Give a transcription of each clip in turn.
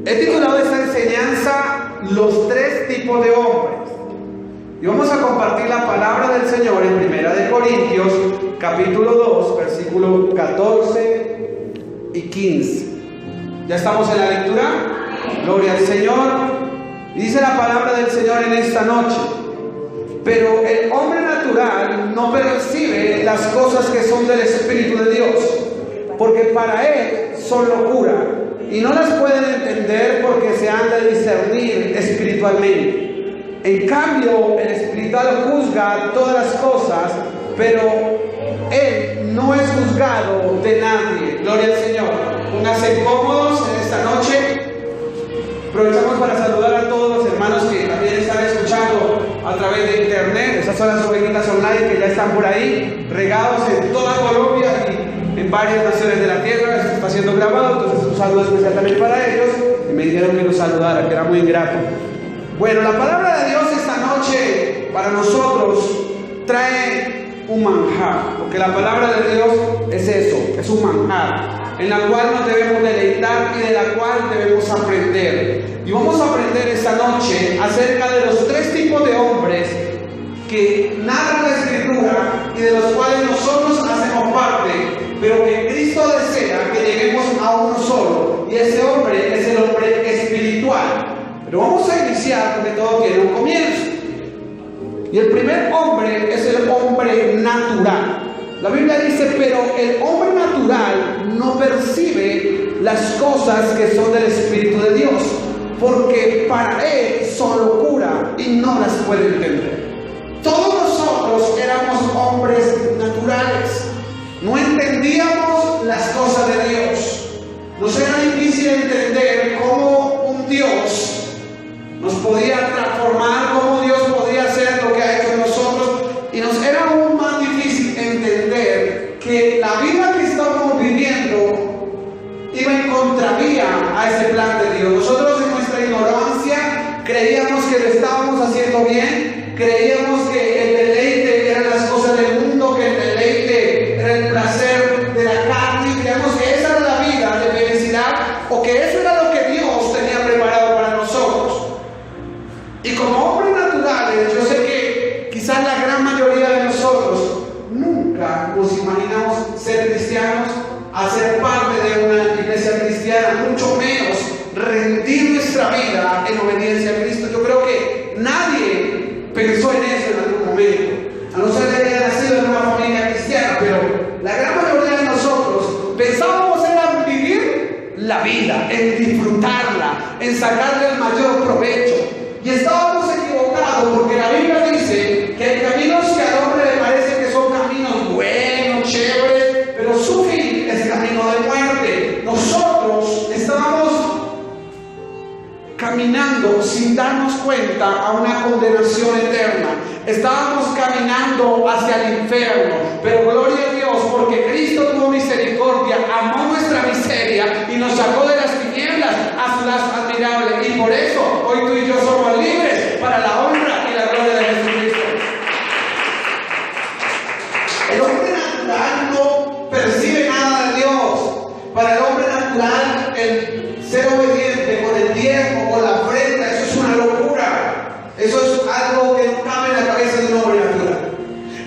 He titulado esta enseñanza Los tres tipos de hombres. Y vamos a compartir la palabra del Señor en 1 Corintios, capítulo 2, versículos 14 y 15. ¿Ya estamos en la lectura? Gloria al Señor. Dice la palabra del Señor en esta noche: pero el hombre natural no percibe las cosas que son del Espíritu de Dios, porque para él son locura, y no las pueden entender porque se han de discernir espiritualmente. En cambio, el espiritual juzga todas las cosas, pero él no es juzgado de nadie. Gloria al Señor. Pónganse cómodos en esta noche. Aprovechamos para saludar a todos los hermanos que también están escuchando a través de internet. Esas son las ovejitas online que ya están por ahí, regados en toda Colombia y en varias naciones de la tierra. Esto está siendo grabado, entonces un saludo especial también para ellos. Y me dijeron que los saludara, que era muy ingrato. Bueno, la palabra de Dios esta noche para nosotros trae un manjar, porque la palabra de Dios es eso, es un manjar, en la cual nos debemos deleitar y de la cual debemos aprender. Y vamos a aprender esta noche acerca de los tres tipos de hombres que narra la Escritura y de los cuales nosotros hacemos parte, pero que Cristo desea que lleguemos a uno solo, y ese hombre es el hombre espiritual. Pero vamos a iniciar porque todo tiene un comienzo. Y el primer hombre es el hombre natural. La Biblia dice: pero el hombre natural no percibe las cosas que son del Espíritu de Dios, porque para él son locura y no las puede entender. Todos nosotros éramos hombres naturales. No entendíamos las cosas de Dios. Nos era difícil entender cómo un Dios nos podía transformar, cómo Dios podía hacer lo que ha hecho en nosotros, y nos era aún más difícil entender que la vida que estamos viviendo iba en contravía a ese plan de Dios. Nosotros en nuestra ignorancia creíamos que lo estábamos haciendo bien, creíamos que el deleite eran las cosas del mundo, que el deleite era el placer de la carne, y creíamos que esa era la vida de felicidad, o que eso era lo que Dios tenía preparado para nosotros. Y como hombres naturales, yo sé que quizás la gran mayoría de nosotros nunca nos imaginamos ser cristianos, hacer parte de una iglesia cristiana, mucho menos rendir nuestra vida en obediencia a Cristo. Yo creo que nadie pensó en eso en algún momento, a no ser que haya nacido en una familia cristiana, pero la gran mayoría de nosotros pensábamos en vivir la vida, en disfrutarla, en sacarle el mayor provecho. Y estábamos equivocados, porque la Biblia dice que hay caminos que al hombre le parece que son caminos buenos, chéveres, pero su fin es camino de muerte. Nosotros estábamos caminando sin darnos cuenta a una condenación eterna. Estábamos caminando hacia el infierno, pero gloria a Dios, porque Cristo tuvo misericordia, amó nuestra miseria y nos sacó de las tinieblas a su luz admirable. Y por eso hoy tú y yo somos libres para la honra y la gloria de Jesucristo. El hombre natural no percibe nada de Dios. Para el hombre natural, el ser obediente con el diezmo, con la ofrenda, eso es una locura. Eso es algo que no cabe en la cabeza de un hombre natural.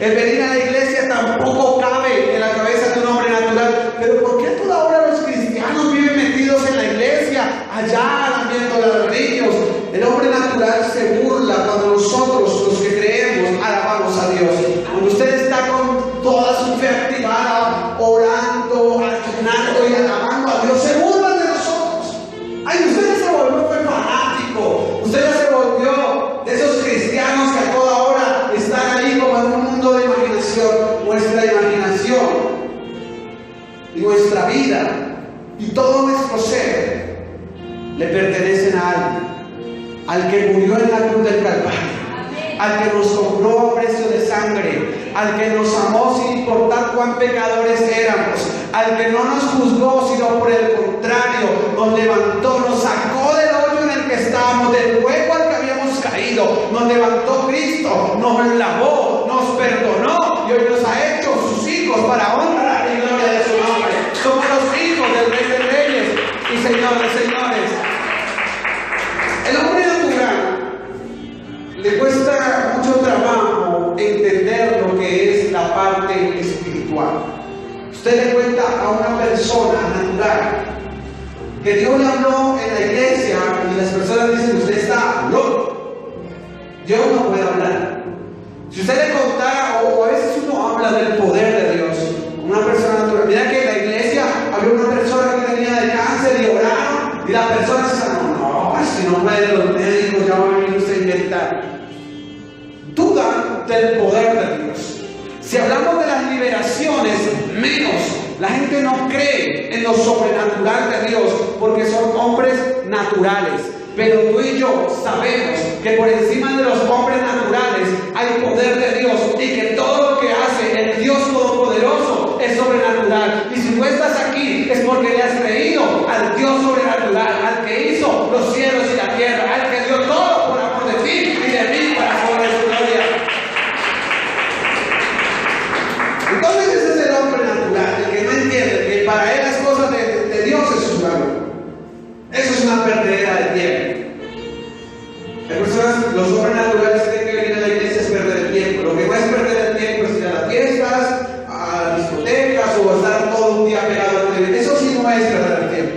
El venir a la iglesia tampoco cabe en la cabeza de un hombre natural. Pero ¿por qué toda hora los cristianos viven metidos en la iglesia, allá viendo a los niños? El hombre natural se burla cuando nosotros, los que creemos, alabamos a Dios. Cuando usted está con toda su fe activada, orando, ayunando y alabando a Dios, se burlan de nosotros. Ay, usted ya se volvió fanático. Usted ya se volvió de esos cristianos que a toda hora están ahí como en un mundo de imaginación. Nuestra imaginación y nuestra vida y todo nuestro ser le pertenecen a alguien, al que murió en la cruz del Calvario, al que nos compró a precio de sangre, al que nos amó sin importar cuán pecadores éramos, al que no nos juzgó, sino por el contrario, nos levantó, nos sacó del hoyo en el que estábamos, del hueco al que habíamos caído, nos levantó Cristo, nos lavó, nos perdonó y hoy nos ha hecho sus hijos para honra y gloria de su nombre. Somos los hijos del Rey de Reyes y Señor de Señores. que Dios le habló en la iglesia y las personas dicen, usted está loco, Dios no puede hablar. Si usted le contara, o a veces uno habla del poder de Dios, una persona natural. Mira que en la iglesia había una persona que tenía de cáncer y oraron, y la persona se no, pues si no pueden los médicos, ya van a venir usted a inventar. Dudan del poder de Dios. Si hablamos de las liberaciones, menos. La gente no cree en lo sobrenatural de Dios porque son hombres naturales. Pero tú y yo sabemos que por encima de los hombres naturales hay poder de Dios y que todo lo que hace el Dios Todopoderoso es sobrenatural. Y si tú estás aquí es porque le has creído al Dios sobrenatural, al que hizo los cielos y la tierra, al que dio todo por amor de ti y de mí para sobre su gloria. Entonces ese es el hombre natural, el que no entiende que para él las cosas de Dios es su valor. Eso es una perdedera de tiempo. Hay personas, los hombres naturales creen que venir a la iglesia es perder el tiempo. Lo que no es perder el tiempo es ir a las fiestas, a discotecas o estar todo un día pegado a la televisión. Eso sí no es perder el tiempo.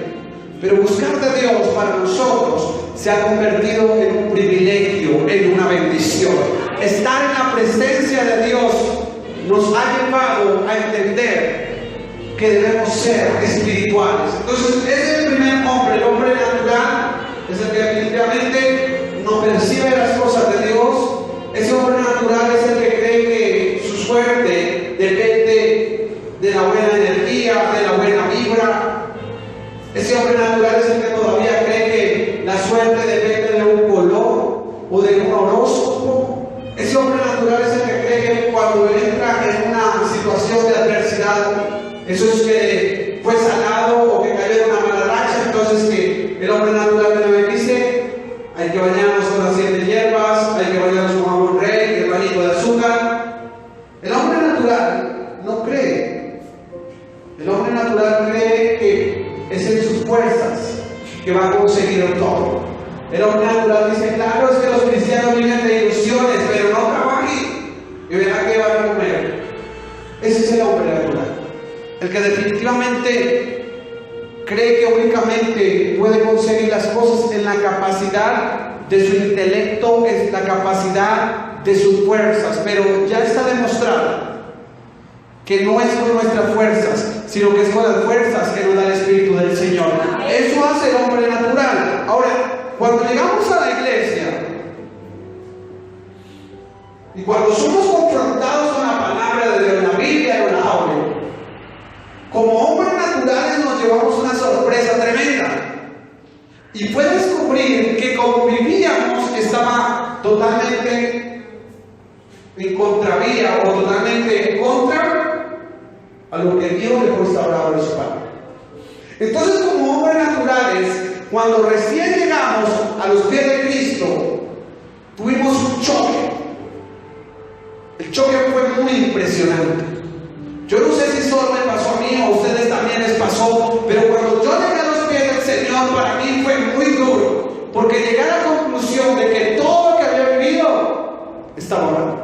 Pero buscar de Dios para nosotros se ha convertido en un privilegio, en una bendición. Estar en la presencia de Dios nos ha llevado a entender que debemos ser espirituales. Entonces, ese es el primer hombre, el hombre natural, es el que definitivamente no percibe las cosas de Dios. Ese hombre natural es el que cree que su suerte depende de la buena energía, de la buena vibra. Ese hombre natural es el que todavía cree que la suerte depende de un color o de un horóscopo. Ese hombre natural es el que cree que cuando entra en una situación de adversidad, eso es que fue sanado o que cayó en una mala racha. Entonces que el hombre natural me dice, hay que bañarnos con las 7 hierbas, hay que bañarnos con jabón rey, el bañito de azúcar. El hombre natural no cree. El hombre natural cree que es en sus fuerzas que va a conseguir todo. El hombre natural dice, claro, es que los cristianos viven de ilusiones, pero no trabajen y verán que van a comer. Ese es el hombre natural. El que definitivamente cree que únicamente puede conseguir las cosas en la capacidad de su intelecto, en la capacidad de sus fuerzas, pero ya está demostrado que no es con nuestras fuerzas, sino que es con las fuerzas que nos da el Espíritu del Señor. Eso hace el hombre natural. Ahora, cuando llegamos a la iglesia y cuando somos confrontados con la palabra de Dios, la Biblia o la Aure, como hombres naturales nos llevamos una sorpresa tremenda. Y fue descubrir que como vivíamos estaba totalmente en contravía o totalmente en contra a lo que Dios dejó instaurado en su palabra. Entonces, como hombres naturales, cuando recién llegamos a los pies de Cristo, tuvimos un choque. El choque fue muy impresionante. Yo no sé si solo me pasó a mí o a ustedes también les pasó, pero cuando yo llegué a los pies del Señor, para mí fue muy duro, porque llegué a la conclusión de que todo lo que había vivido estaba mal.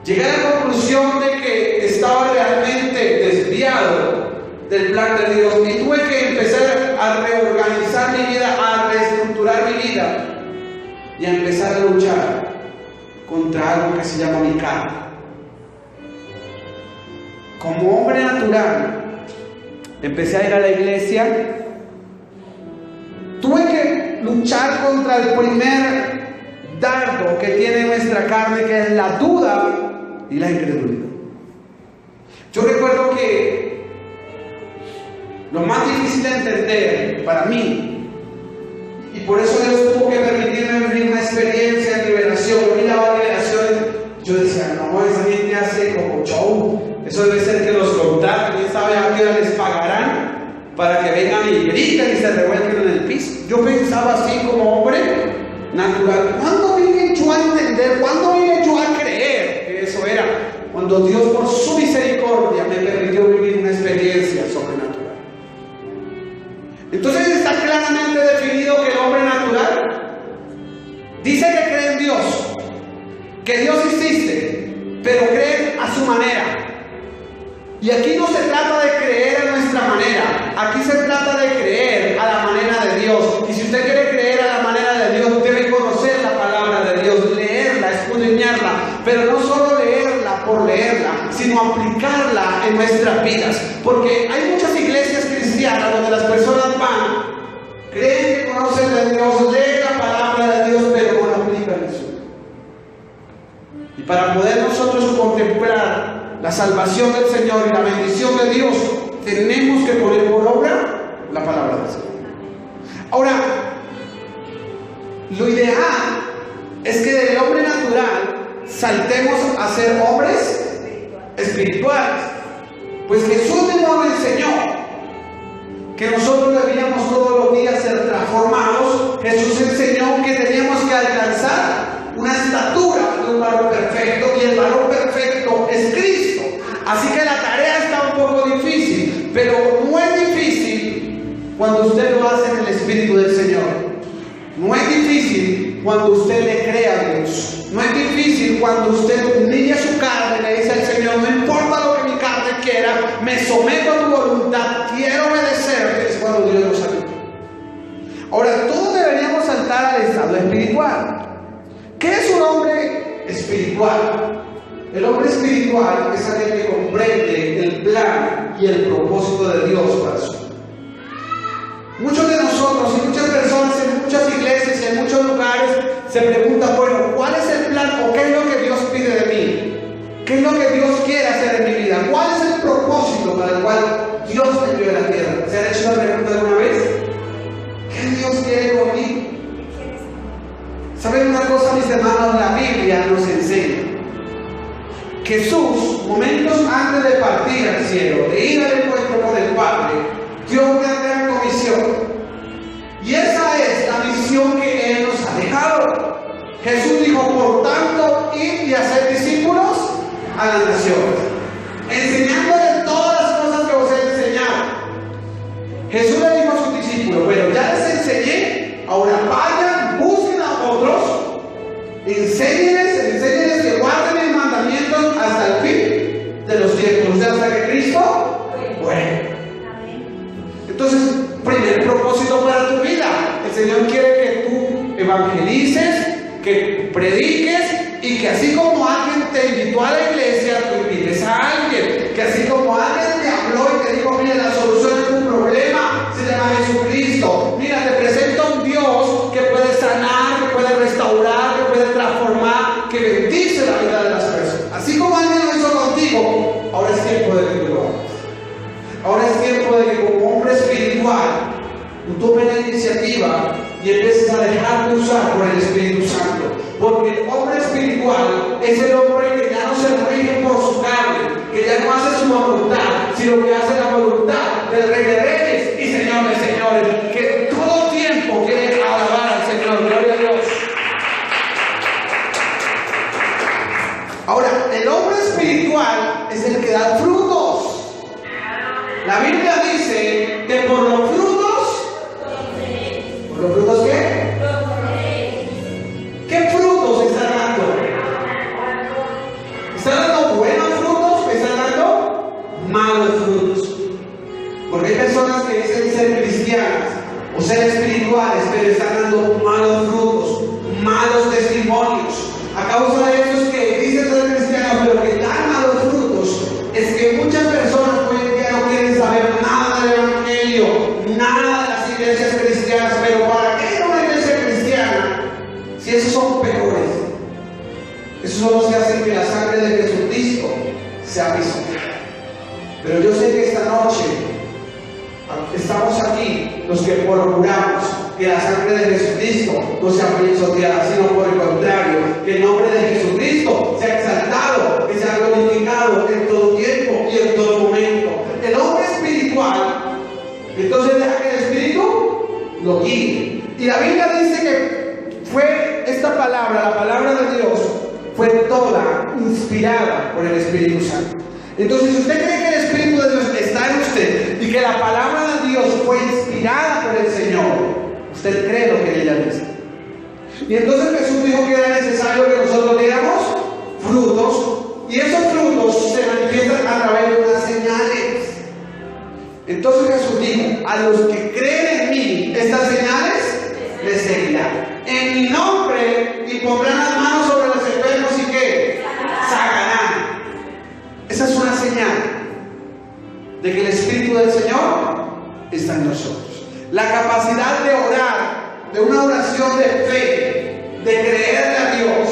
Llegué a la conclusión de que estaba realmente desviado del plan de Dios y tuve que empezar a reorganizar mi vida, a reestructurar mi vida y a empezar a luchar contra algo que se llama mi carne. Como hombre natural, empecé a ir a la iglesia. Tuve que luchar contra el primer dardo que tiene nuestra carne, que es la duda y la incredulidad. Yo recuerdo que lo más difícil de entender para mí, y por eso Dios tuvo que permitirme vivir una experiencia de liberación. Yo miraba liberaciones, yo decía, no, esa gente hace como show. Eso debe ser que los contratos, quién sabe a qué hora les pagarán para que vengan y griten y se revuelquen en el piso. Yo pensaba así como hombre natural. ¿Cuándo vine yo a entender? ¿Cuándo vine yo a creer que eso era? Cuando Dios por su misericordia me permitió vivir una experiencia sobrenatural. Entonces está claramente definido que el hombre natural dice que cree en Dios, que Dios existe, pero cree a su manera. Y aquí no se trata de creer a nuestra manera, aquí se trata de creer nuestras vidas. Porque hay muchas iglesias cristianas donde las personas van, creen que conocen de Dios, leen la palabra de Dios, pero no la aplican en su vida. Y para poder nosotros contemplar la salvación del Señor y la bendición de Dios, tenemos que poner por obra la palabra del Señor. Ahora, lo ideal es que del hombre natural saltemos a ser hombres espirituales. Pues Jesús mismo lo enseñó, que nosotros debíamos todos los días ser transformados. Jesús enseñó que teníamos que alcanzar una estatura de un varón perfecto, y el varón perfecto es Cristo. Así que la tarea está un poco difícil, pero no es difícil cuando usted lo hace en el Espíritu del Señor. No es difícil cuando usted le crea a Dios. No es difícil cuando usted humilla su carne y le dice al Señor: no importa lo que mi carne quiera, me someto a tu voluntad, quiero obedecerte. Es cuando Dios nos ayuda. Ahora, todos deberíamos saltar al estado espiritual. ¿Qué es un hombre espiritual? El hombre espiritual es aquel que comprende el plan y el propósito de Dios para su vida. Muchos de nosotros y muchas personas en muchas iglesias y en muchos lugares se preguntan: bueno, ¿cuál es el plan o qué es lo que Dios pide de mí? ¿Qué es lo que Dios quiere hacer en mi vida? ¿Cuál es el propósito para el cual Dios me envió a la tierra? ¿Se han hecho la pregunta alguna vez? ¿Qué Dios quiere conmigo? ¿Saben una cosa, mis hermanos? La Biblia nos enseña. Jesús, momentos antes de partir al cielo, de ir al encuentro con el Padre, dio una gran comisión. Y esa es la misión que Él nos ha dejado. Jesús dijo: por tanto, id y hacer discípulos a las naciones, enseñándoles todas las cosas que os he enseñado. Jesús le dijo a sus discípulos: bueno, ya les enseñé, ahora vayan, busquen a otros, enséñenles que guarden mis mandamientos hasta el fin de los tiempos, o sea, hasta que Cristo vuelva. Entonces, primer propósito para tu vida: el Señor quiere que tú evangelices, que prediques, y que así como alguien te invitó a la iglesia, tú invites a alguien. Que así como alguien te habló y te dijo: mira, la solución de tu problema se llama Jesucristo. Mira, te presento a un Dios que puede sanar, que puede restaurar, que puede transformar, que bendice la vida de las personas. Así como alguien lo hizo contigo, ahora es tiempo de que tú lo hagas. Ahora es tiempo de que como hombre espiritual tú tomes la iniciativa y empieces a dejarte usar por el Espíritu Santo. Porque el hombre espiritual es el hombre que ya no se rige por su carne, que ya no hace su voluntad, sino que hace la voluntad del Rey de Reyes y Señor de Señores, que todo tiempo quiere alabar al Señor. Gloria a Dios. Ahora, el hombre espiritual es el que da frutos. La Biblia dice que por los frutos, ¿por los frutos qué? ¿Qué frutos está dando? ¿Está dando buenos frutos o está dando malos frutos? Porque hay personas que dicen ser cristianas o ser espirituales, pero están dando malos frutos, malos testimonios. A causa de esos que dicen ser cristianos, pero que dan malos frutos, es que muchas personas hoy en día no quieren saber nada del Evangelio, nada de las iglesias cristianas. Pero ¿para qué una iglesia cristiana si esos son peores? Esos son los que hacen que la sangre de Jesucristo sea pisoteada. Pero yo sé que esta noche estamos aquí los que procuramos que la sangre de Jesucristo no sea pisoteada, sino por el contrario, que el nombre de Jesucristo sea exaltado, que sea glorificado en todo tiempo y en todo momento. El hombre espiritual, entonces deja que el Espíritu lo guíe. Y la Biblia dice que fue esta palabra, la palabra de Dios, fue toda inspirada por el Espíritu Santo. Entonces, si usted cree que el Espíritu de Dios está en usted y que la palabra de Dios fue inspirada por el Señor, usted cree lo que ella dice. Y entonces Jesús dijo que era necesario que nosotros diéramos frutos, y esos frutos se manifiestan a través de unas señales. Entonces Jesús dijo: a los que creen en mí, estas señales les seguirán. En mi nombre, y pondrán las manos sobre los enfermos y ¿qué? Sanarán. Esa es una señal. capacidad de orar, de una oración de fe, de creerle a Dios,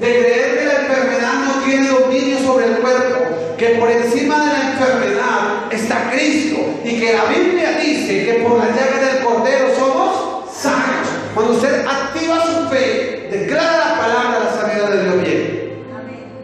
de creer que la enfermedad no tiene dominio sobre el cuerpo, que por encima de la enfermedad está Cristo y que la Biblia dice que por la llaga del Cordero somos sanos. Cuando usted activa su fe, declara la palabra, la sanidad de Dios viene.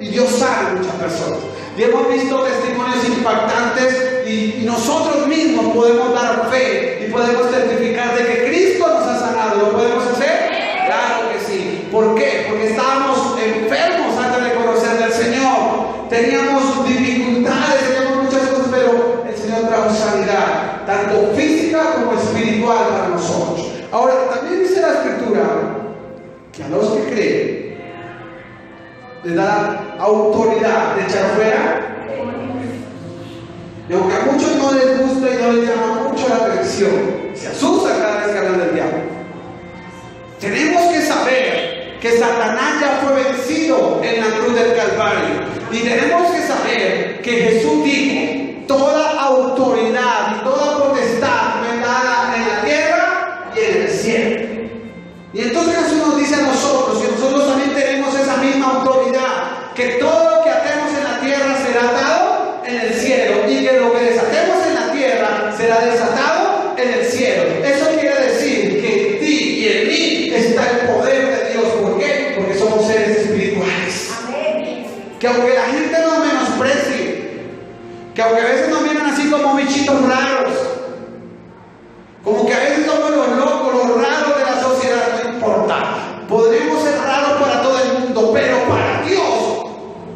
Y Dios sana a muchas personas. Y hemos visto testimonios impactantes y nosotros mismos podemos dar fe y podemos testificar de que Cristo nos ha sanado. ¿Lo podemos hacer? Claro que sí. ¿Por qué? Porque estábamos enfermos antes de conocer al Señor. Teníamos dificultades, teníamos muchas cosas, pero el Señor trajo sanidad, tanto física como espiritual para nosotros. Ahora, también dice la Escritura que a los que creen les da autoridad de echar fuera. Y aunque a muchos no les gusta y no les llama mucho la atención, se asustan cada vez que hablan del diablo. Tenemos que saber que Satanás ya fue vencido en la cruz del Calvario. Y tenemos que saber que Jesús dijo: toda autoridad y toda potestad me dada en la tierra y en el cielo. Y entonces Jesús nos dice a nosotros que nosotros también tenemos esa misma autoridad, que todo lo que atemos en la tierra será atado en el cielo, y que lo que desatemos en la tierra será desatado en el cielo. Eso quiere decir que en ti y en mí está el poder de Dios. ¿Por qué? Porque somos seres espirituales. Que aunque la gente nos menosprecie, que aunque a veces nos miran así como bichitos raros, como que a veces somos los locos, los raros de la sociedad, no importa. Podremos ser raros para todo el mundo, pero para Dios,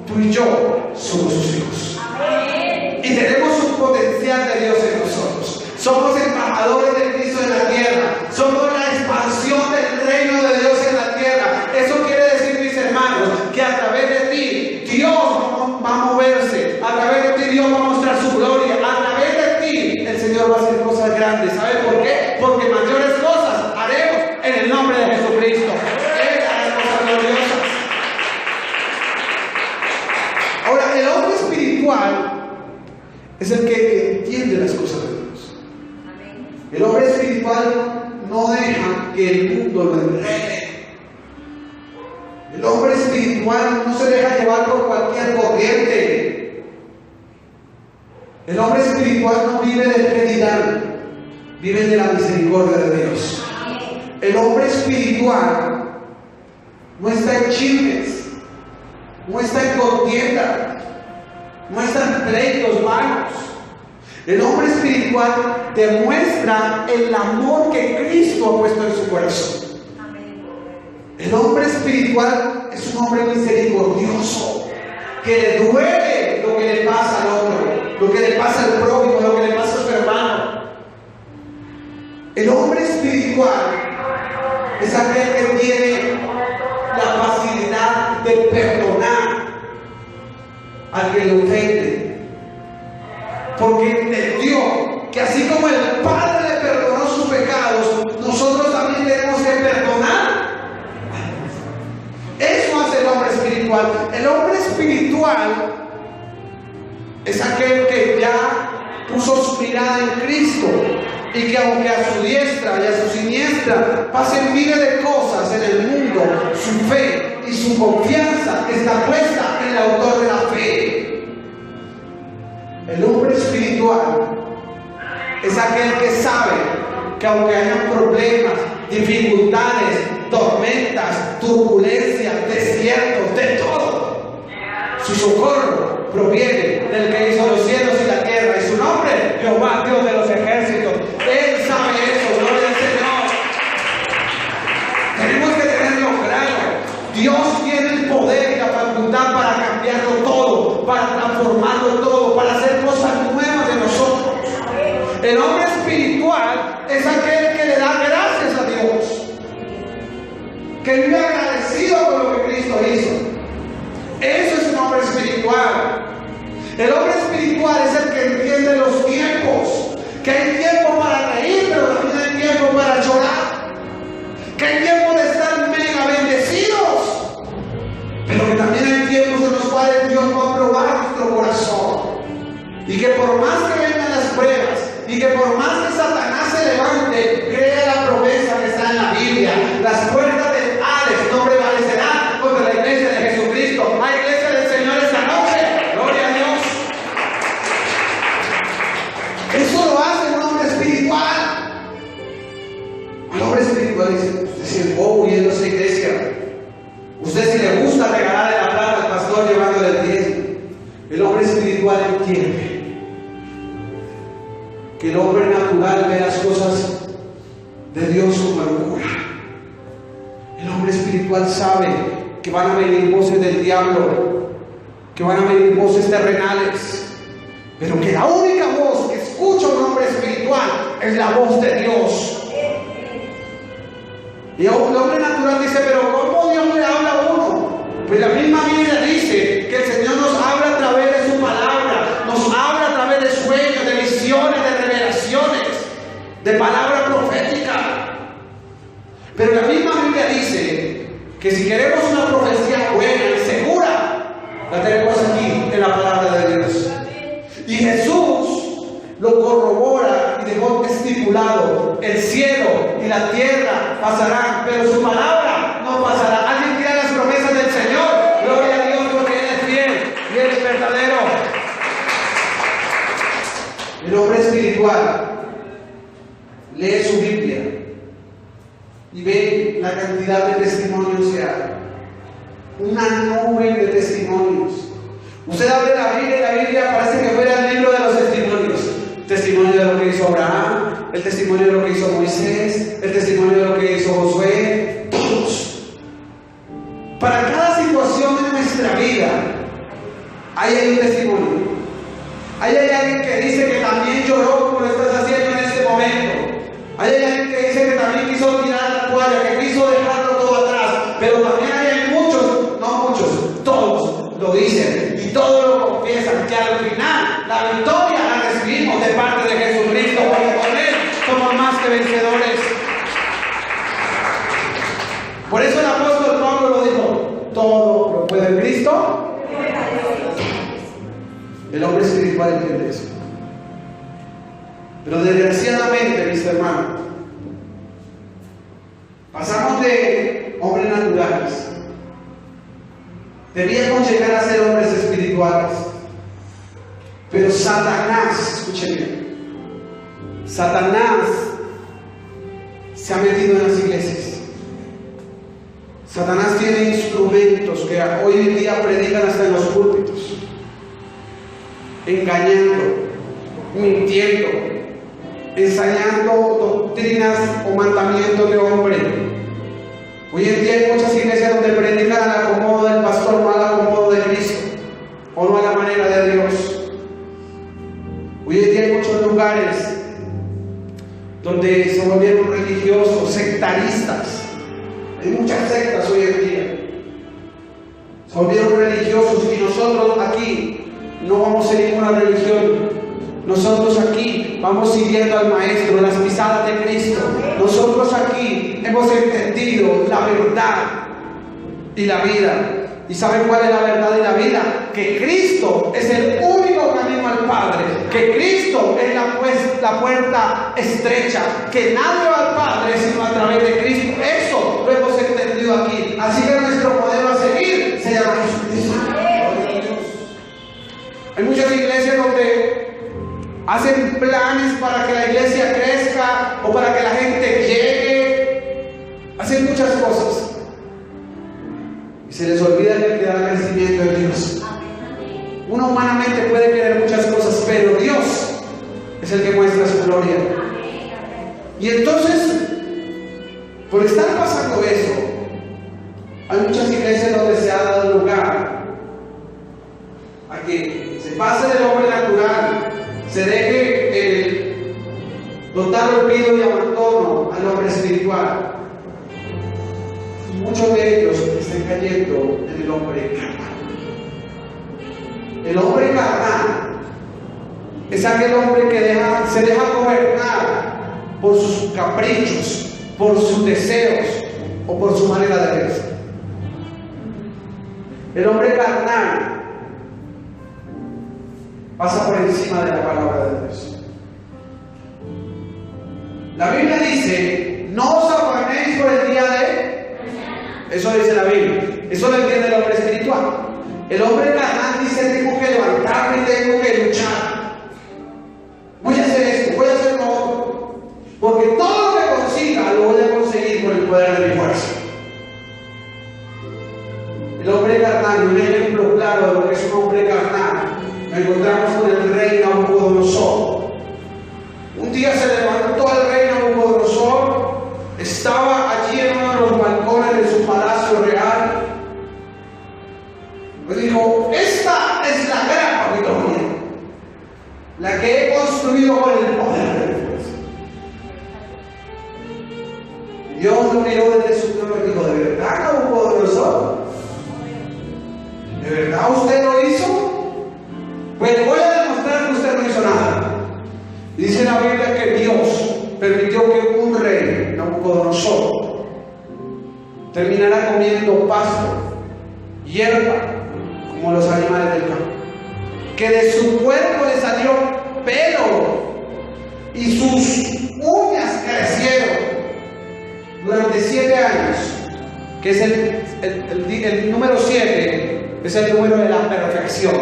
tú y yo somos sus hijos. Y tenemos un potencial de Dios en nosotros. Somos embajadores de Cristo en la tierra. Somos la expansión del reino de Dios en la tierra. Eso quiere decir, mis hermanos, que a través de ti Dios va a moverse. A través de ti Dios va a mostrar su gloria. A través de ti el Señor va a hacer cosas grandes. ¿Sabe por qué? Porque mayores cosas haremos en el nombre de Jesucristo. Él hará cosas gloriosas. Ahora, el hombre espiritual es el que entiende las cosas de Dios. El hombre espiritual no deja que el mundo lo enrede. El hombre espiritual no se deja llevar por cualquier corriente. El hombre espiritual no vive de pérdida, vive de la misericordia de Dios. El hombre espiritual no está en chismes, no está en contienda, no está en pleitos vanos. El hombre espiritual demuestra el amor que Cristo ha puesto en su corazón. El hombre espiritual es un hombre misericordioso, que le duele lo que le pasa al otro, lo que le pasa al prójimo, lo que le pasa a su hermano. El hombre espiritual es aquel que tiene la facilidad de perdonar al que le ofende, porque entendió que así como el Padre le perdonó sus pecados, nosotros también tenemos que perdonar. Eso hace el hombre espiritual. El hombre espiritual es aquel que ya puso su mirada en Cristo, y que aunque a su diestra y a su siniestra pasen miles de cosas en el mundo, su fe y su confianza está puesta en el autor de la fe. El hombre espiritual es aquel que sabe que aunque haya problemas, dificultades, tormentas, turbulencias, desiertos, de todo, su socorro proviene del que hizo los cielos y la tierra, y su nombre, Jehová, Dios de los ejércitos. Él sabe eso, gloria al Señor. Tenemos que tenerlo claro. Dios tiene el poder y la facultad para cambiarlo todo, para transformarlo todo, para hacer cosas nuevas de nosotros. El hombre espiritual es aquel que le da gracias a Dios, que vive agradecido con lo que Cristo hizo. Eso es un hombre espiritual. El hombre espiritual es el que entiende los tiempos, que hay tiempo para reír, pero también hay tiempo para llorar, que hay tiempo de estar mega bendecidos, pero que también hay tiempos en los cuales Dios va a probar nuestro corazón, y que por más que vengan las pruebas, y que por más que Satanás se levante, crea la promesa hombre espiritual dice: usted es el bobo yendo a esa iglesia. Usted si le gusta regalarle la plata al pastor llevándole el diezmo. El hombre espiritual entiende que el hombre natural ve las cosas de Dios como locura. El hombre espiritual sabe que van a venir voces del diablo, que van a venir voces terrenales, pero que la única voz que escucha un hombre espiritual es la voz de Dios. Y el hombre natural dice: pero ¿cómo Dios le habla a uno? Pues la misma Biblia dice que el Señor nos habla a través de su palabra, nos habla a través de sueños, de visiones, de revelaciones, de palabra profética. Pero la misma Biblia dice que si queremos una profecía buena y segura, la tenemos aquí en la palabra de Dios. Y Jesús lo corrobora y dejó estipulado: el cielo y la tierra pasarán, pero su palabra no pasará. ¿Alguien quiere las promesas del Señor? Gloria a Dios, porque Él es fiel y Él es verdadero. El hombre espiritual lee su Biblia y ve la cantidad de testimonios que hay. Una nube de testimonios. Usted abre la Biblia y la Biblia parece que fuera el libro de los testimonios. Testimonio de lo que hizo Abraham, el testimonio de lo que hizo Moisés, el testimonio de lo que hizo Josué, todos. Para cada situación de nuestra vida, ahí hay un testimonio. Ahí hay alguien que dice que también lloró como lo estás haciendo en este momento. Ahí hay alguien que dice que también quiso tirar la toalla, que quiso dejarlo todo atrás. Pero también hay muchos, no muchos, todos lo dicen y todos lo confiesan, que al final la victoria la recibimos de parte de Jesucristo, porque con Él somos más que vencedores. Por eso el apóstol Pablo lo dijo: todo lo puede en Cristo. El hombre espiritual entiende eso. Pero desgraciadamente, mis hermanos, pasamos de hombres naturales. Debíamos llegar a ser hombres espirituales. Pero Satanás, escuchen bien, Satanás se ha metido en las iglesias. Satanás tiene instrumentos que hoy en día predican hasta en los púlpitos, engañando, mintiendo, ensañando doctrinas o mandamientos de hombre. Hoy en día hay muchas iglesias donde predican al acomodo del pastor, no al acomodo de Cristo, o no a la manera de Dios. Hoy en día hay muchos lugares donde se volvieron religiosos, sectaristas. Hay muchas sectas hoy en día. Se volvieron religiosos, y nosotros aquí no vamos a seguir una religión. Nosotros aquí vamos siguiendo al Maestro, las pisadas de Cristo. Nosotros aquí hemos entendido la verdad y la vida. ¿Y saben cuál es la verdad y la vida? Que Cristo es el único camino al Padre, que Cristo es la puerta estrecha, que nadie va al Padre sino a través de Cristo. Eso lo hemos entendido aquí. Así que nuestro modelo a seguir se llama Jesucristo. Hay muchas iglesias donde hacen planes para que la iglesia crezca o para que la gente llegue. Hacen muchas cosas y se les olvida que queda el crecimiento de Dios. Uno humanamente puede querer muchas cosas, pero Dios es el que muestra su gloria. Y entonces, por estar pasando eso, hay muchas iglesias donde se ha dado lugar a que se pase del hombre natural, se deje el total olvido y abandono al hombre espiritual. Y muchos de ellos están cayendo en el hombre carnal. El hombre carnal es aquel hombre que se deja gobernar por sus caprichos, por sus deseos o por su manera de ver. El hombre carnal pasa por encima de la palabra de Dios. La Biblia dice: no os afanéis por el día de... Eso dice la Biblia. Eso lo entiende el hombre espiritual. El hombre carnal dice: tengo que levantarme y tengo que luchar. Voy a hacer esto, voy a hacer lo otro. Porque todo lo que consiga lo voy a conseguir carnal, y un ejemplo claro de lo que es un hombre carnal, nos encontramos con el rey Nabucodonosor. Un día se levantó el rey Nabucodonosor, estaba allí en uno de los balcones de su palacio real. Me dijo: esta es la gran Babilonia, la que he construido con el poder de Dios. Dios lo miró desde su trono y dijo: ¿de verdad, Nabucodonosor? ¿De verdad usted lo hizo? Pues voy a demostrar que usted no hizo nada. Dice la Biblia que Dios permitió que un rey, Nabucodonosor, terminara comiendo pasto, hierba, como los animales del campo, que de su cuerpo le salió pelo y sus uñas crecieron durante 7 años, que es el número 7, es el número de la perfección.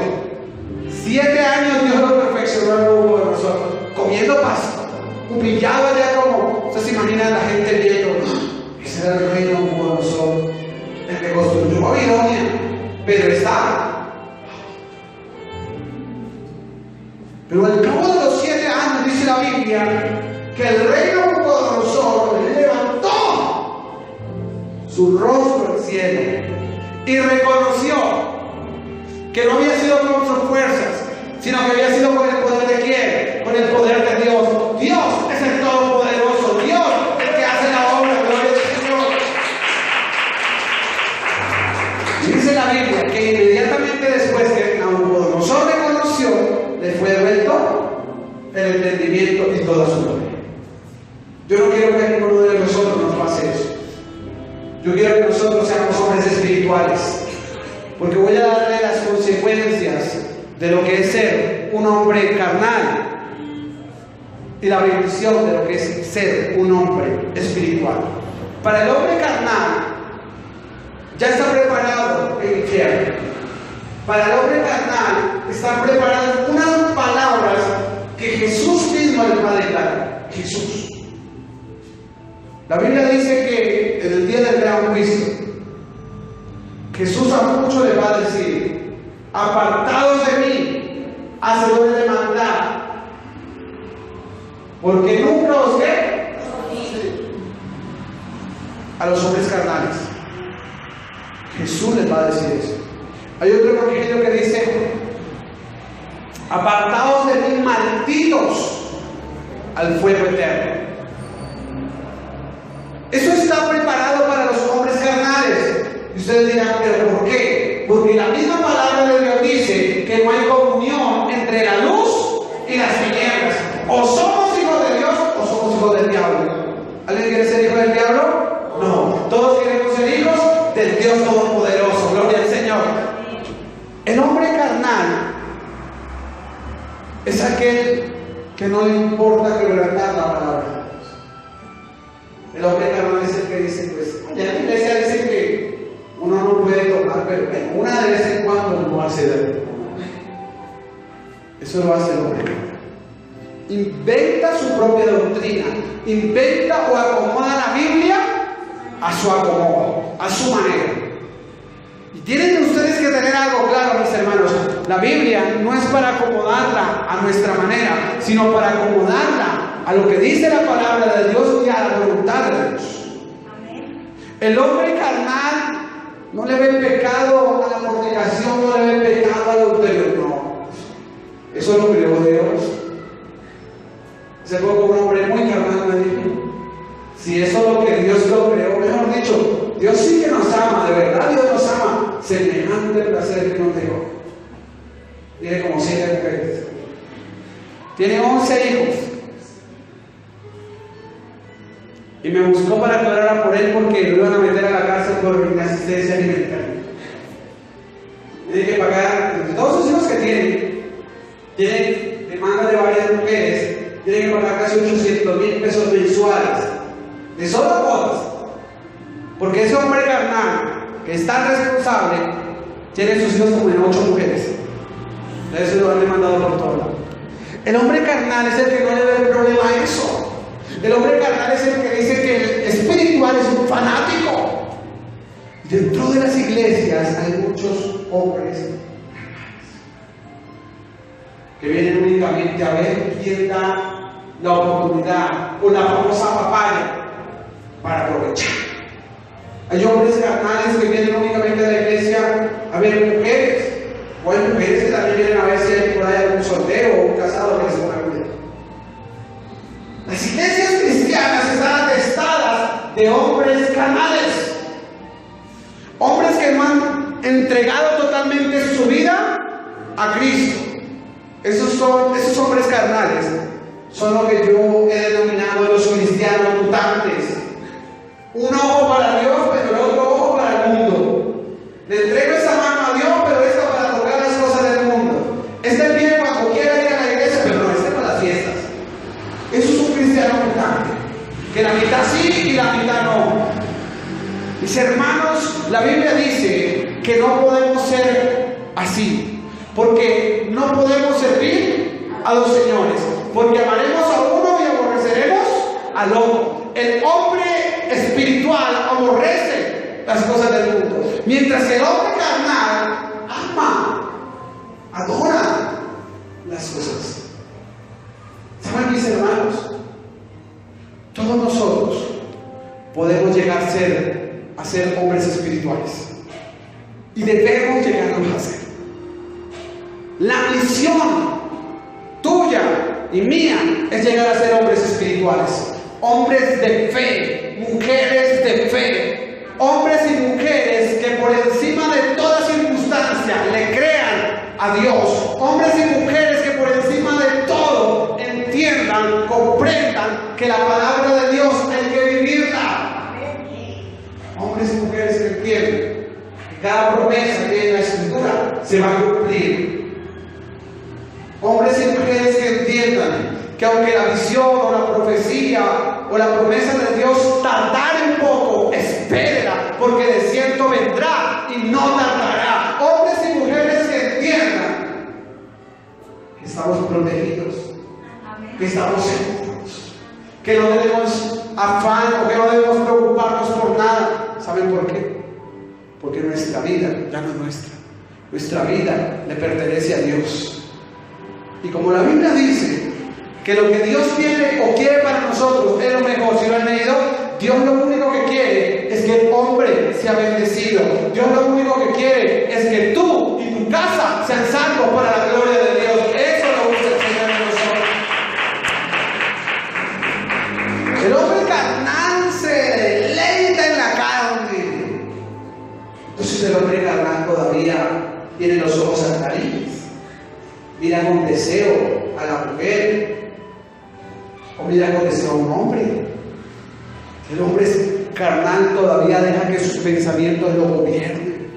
7 años Dios lo perfeccionó a Nabucodonosor, comiendo pasto, humillado allá, como ustedes se imaginan la gente viendo: ese era el rey Nabucodonosor, el que construyó Babilonia, pero está. Pero al cabo de los 7 años, dice la Biblia, que el rey Nabucodonosor levantó su rostro al cielo y reconoció que no había sido con sus fuerzas, sino que había sido con el poder de ¿quién? Con el poder de Dios. Dios es el Todopoderoso, Dios es el que hace la obra, gloria al Señor. Y dice la Biblia que inmediatamente después que Nabucodonosor reconoció, le fue devuelto el entendimiento y toda su gloria. Yo no quiero que ninguno de nosotros nos pase eso. Yo quiero que nosotros seamos hombres espirituales, porque voy a darle las consecuencias de lo que es ser un hombre carnal y la bendición de lo que es ser un hombre espiritual. Para el hombre carnal ya está preparado el infierno. Para el hombre carnal están preparadas unas palabras que Jesús mismo les va a declarar. Jesús. La Biblia dice que en el día del gran juicio, Jesús a muchos les va a decir: apartados de mí, hacedores de maldad, porque nunca os ve. A los hombres carnales, Jesús les va a decir eso. Hay otro evangelio que dice: apartados de mí, malditos, al fuego eterno. Eso está preparado para los hombres carnales. Y ustedes dirán: ¿pero por qué? Porque la misma palabra de Dios dice que no hay comunión entre la luz y las tinieblas. O somos hijos de Dios o somos hijos del diablo. ¿Alguien quiere ser hijo del diablo? No. Todos queremos ser hijos del Dios Todopoderoso. Gloria al Señor. El hombre carnal es aquel que no le importa quebrantar la palabra de Dios. El hombre carnal es el que dice: pues, ya en la iglesia dicen que uno no puede tomar, pero bueno, una de vez en cuando no hace daño. Eso lo hace el hombre carnal. Inventa su propia doctrina, inventa o acomoda la Biblia a su acomodo, a su manera. Y tienen ustedes que tener algo claro, mis hermanos: la Biblia no es para acomodarla a nuestra manera, sino para acomodarla a lo que dice la palabra de Dios y a la voluntad de Dios. El hombre carnal no le ve pecado a la fornicación, no le ve pecado al adulterio, no. Eso lo creó Dios. Hace poco un hombre muy carnal me dijo: si eso es lo que Dios lo creó, mejor dicho, Dios sí que nos ama, de verdad Dios nos ama, semejante placer que nos dejó. Tiene como 7 mujeres, tiene 11 hijos, y me buscó para que orara por él porque lo iban a meter a la cárcel por inasistencia alimentaria. Tiene que pagar, entre todos sus hijos que tiene demanda de varias mujeres, tiene que pagar casi 800,000 pesos mensuales de solo cuotas, porque ese hombre carnal que es tan responsable tiene sus hijos como en 8 mujeres. Eso lo han demandado por todo lado. El hombre carnal es el que no le ve el problema a eso. El hombre carnal es el que dice que el espiritual es un fanático. Dentro de las iglesias hay muchos hombres que vienen únicamente a ver quién da la oportunidad o la famosa papaya para aprovechar. Hay hombres carnales que vienen únicamente a la iglesia a ver mujeres, o hay mujeres que también vienen a ver si hay por ahí algún soltero o un casado que les ponga cuidado. Las iglesias cristianas están atestadas de hombres carnales, hombres que no han entregado totalmente su vida a Cristo. Esos hombres carnales son lo que yo he denominado los cristianos mutantes. Un ojo para Dios, pero el otro ojo para el mundo. Le entrego esa mano a Dios, pero esta para tocar las cosas del mundo. Este bien cuando quiera ir a la iglesia, pero no, este para las fiestas. Eso es un cristiano mutante, que la mitad sí y la mitad no. Mis hermanos, la Biblia dice que no podemos ser así, porque no podemos servir a dos señores, porque amaremos a uno y aborreceremos al otro. El hombre espiritual aborrece las cosas del mundo, mientras el hombre carnal ama, adora las cosas. ¿Saben, mis hermanos? Todos nosotros podemos llegar a ser hombres espirituales y debemos llegarlos a ser. La misión tuya y mía es llegar a ser hombres espirituales, hombres de fe, mujeres de fe, hombres y mujeres que por encima de toda circunstancia le crean a Dios, hombres y mujeres que por encima de todo entiendan, comprendan que la palabra de Dios hay que vivirla. Hombres y mujeres que entienden que cada promesa que hay en la Escritura se va a cumplir. Hombres y mujeres que entiendan que aunque la visión o la profecía o la promesa de Dios tardare un poco, espérela, porque de cierto vendrá y no tardará. Hombres y mujeres que entiendan que estamos protegidos, que estamos seguros, que no debemos afán o que no debemos preocuparnos por nada. ¿Saben por qué? Porque nuestra vida ya no es nuestra. Nuestra vida le pertenece a Dios. Y como la Biblia dice que lo que Dios tiene o quiere para nosotros es lo mejor, si lo han leído, Dios lo único que quiere es que el hombre sea bendecido. Dios lo único que quiere es que tú y tu casa sean salvos para la gloria de Dios. Eso lo busca el Señor en nosotros. El hombre carnal se deleita en la carne. Entonces el hombre carnal todavía tiene los ojos saltarines. Mira con deseo a la mujer, o mira con deseo a un hombre. El hombre carnal todavía deja que sus pensamientos lo gobiernen.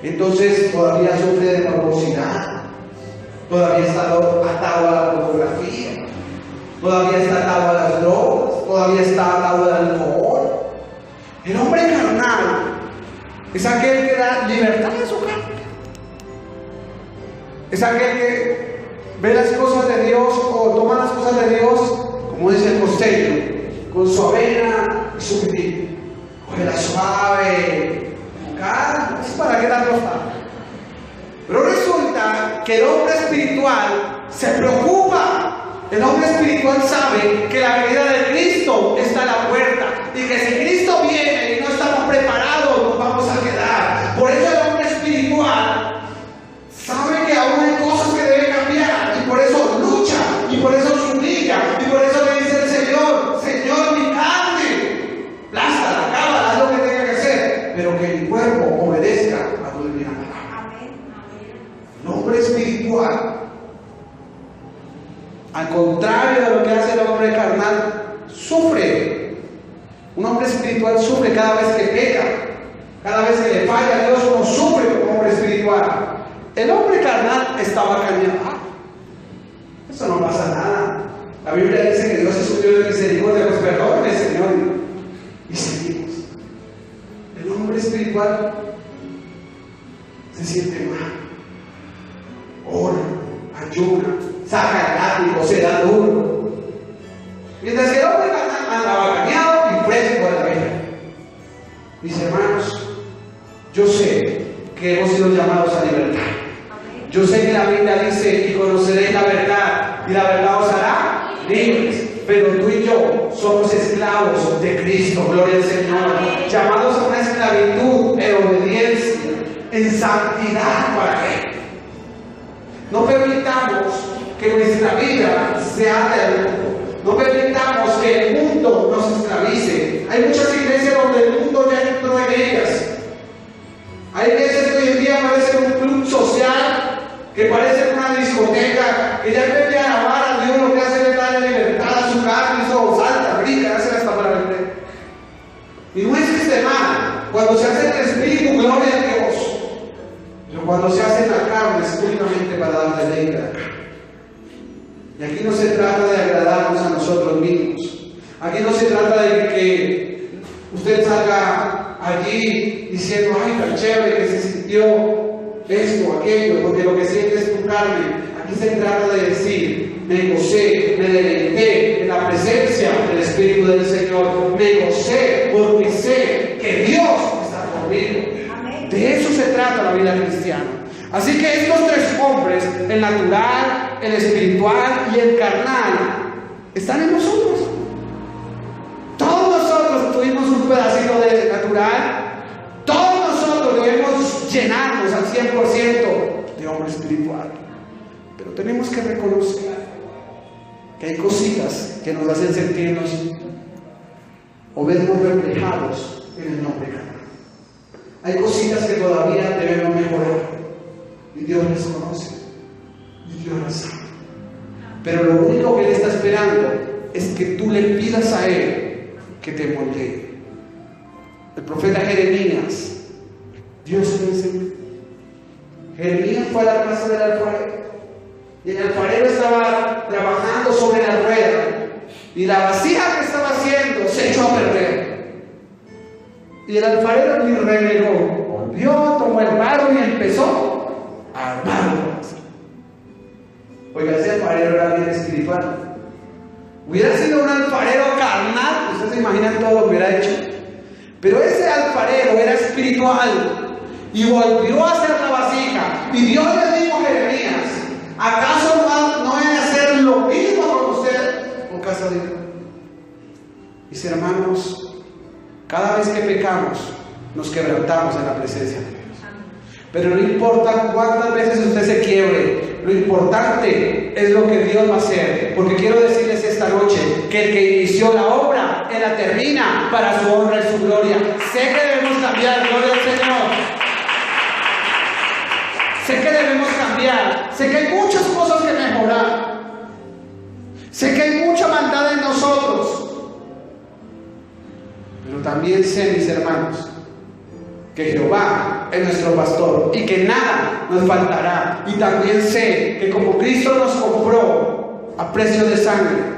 Entonces todavía sufre de morbosidad, todavía está atado a la pornografía, todavía está atado a las drogas, todavía está atado al alcohol. El hombre carnal es aquel que da libertad a su carne. Es aquel que ve las cosas de Dios o toma las cosas de Dios, como dice el costeño, con su avena y su trigo. Cógela suave, con calma, es para que la ropa. Pero resulta que el hombre espiritual se preocupa. El hombre espiritual sabe que la venida de Cristo está a la puerta y que si Cristo viene y no estamos preparados, nos vamos a quedar. Por eso el hombre espiritual sabe que aún hay cosas que debe cambiar y por eso lucha y por eso se humilla y por eso le dice al Señor: Señor, mi carne, plásala, acábala, haz lo que tenga que hacer, pero que mi cuerpo obedezca a tu divina palabra. El hombre espiritual, al contrario de lo que hace el hombre carnal, sufre. Un hombre espiritual sufre cada vez que peca, cada vez que le falla a Dios, uno sufre como hombre espiritual. El hombre carnal estaba cañado. Eso no pasa nada. La Biblia dice que Dios es un Dios de misericordia, pues perdóname, Señor. Y seguimos. El hombre espiritual se siente mal. Ora, ayuna, saca el látigo, se da duro. Mientras que el hombre carnal andaba cañado y preso por la vida. Mis hermanos, Yo sé que hemos sido llamados a libertad. Yo sé que la Biblia dice: y conoceréis la verdad, y la verdad os hará libres. Pero tú y yo somos esclavos de Cristo, gloria al Señor, llamados a una esclavitud en obediencia, en santidad para Él. No permitamos que nuestra vida se ate al mundo. No permitamos que el mundo nos esclavice. Hay muchas iglesias donde el mundo ya entró en ellas. Hay iglesias que hoy en día parecen un club social, que parecen una discoteca, que ya en vez de alabar a Dios lo que hace es darle libertad a su carne, eso salta, brinca, hace hasta para vender. Y no es que esté mal. Cuando se hace en el Espíritu, gloria a Dios. Pero cuando se hace en la carne es únicamente para dar deleite. Y aquí no se trata de agradarnos a nosotros mismos. Aquí no se trata de que usted salga allí diciendo: ay, tan chévere que se sintió esto, aquello, porque lo que siente es tu carne. Aquí se trata de decir: me gocé, me deleité en la presencia del Espíritu del Señor. Me gocé porque sé que Dios está conmigo. De eso se trata la vida cristiana. Así que estos tres hombres, el natural, el espiritual y el carnal, están en nosotros. Todos nosotros tuvimos un pedacito de natural. Todos nosotros debemos llenarnos al 100% de hombre espiritual. Pero tenemos que reconocer que hay cositas que nos hacen sentirnos o vernos reflejados en el nombre carnal. Hay cositas que todavía debemos mejorar. Y Dios las conoce. Y Dios las sabe. Pero lo único que Él está esperando es que tú le pidas a Él que te moldee. El profeta Jeremías, Dios le enseñó. Jeremías fue a la casa del alfarero. Y el alfarero estaba trabajando sobre la rueda. Y la vasija que estaba haciendo se echó a perder. Y el alfarero ni renegó. Volvió, tomó el barro y empezó a armarlo. Oiga, ese alfarero era bien espiritual. Hubiera sido un alfarero carnal, ustedes se imaginan todo lo que hubiera hecho. Pero ese alfarero era espiritual y volvió a hacer la vasija. Y Dios le dijo a Jeremías: ¿acaso no he de hacer lo mismo con usted? ¿O casa de Dios? Mis hermanos, cada vez que pecamos, nos quebrantamos en la presencia de Dios. Pero no importa cuántas veces usted se quiebre, lo importante es lo que Dios va a hacer. Porque quiero decirles esta noche que el que inició la obra, Él la termina para su honra y su gloria. Sé que debemos cambiar, gloria al Señor. Sé que debemos cambiar. Sé que hay muchas cosas que mejorar. Sé que hay mucha maldad en nosotros. Pero también sé, mis hermanos, que Jehová es nuestro pastor y que nada nos faltará. Y también sé que como Cristo nos compró a precio de sangre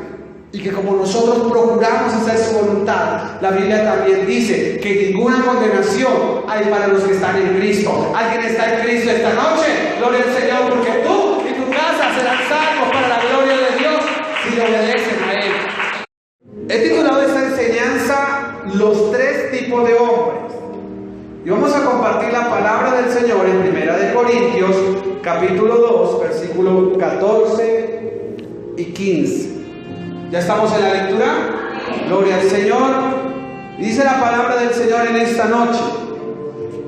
y que como nosotros procuramos hacer su voluntad, la Biblia también dice que ninguna condenación hay para los que están en Cristo. ¿Alguien está en Cristo esta noche? Gloria al Señor, porque tú y tu casa serán salvos para la gloria de Dios si le obedecen a Él. He titulado esta enseñanza Los tres tipos de hombres. Y vamos a compartir la palabra del Señor en 1 Corintios, capítulo 2, versículos 14 y 15. ¿Ya estamos en la lectura? Gloria al Señor. Dice la palabra del Señor en esta noche: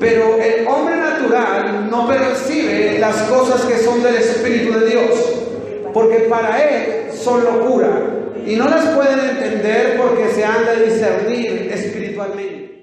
pero el hombre natural no percibe las cosas que son del Espíritu de Dios, porque para él son locura, y no las pueden entender porque se han de discernir espiritualmente.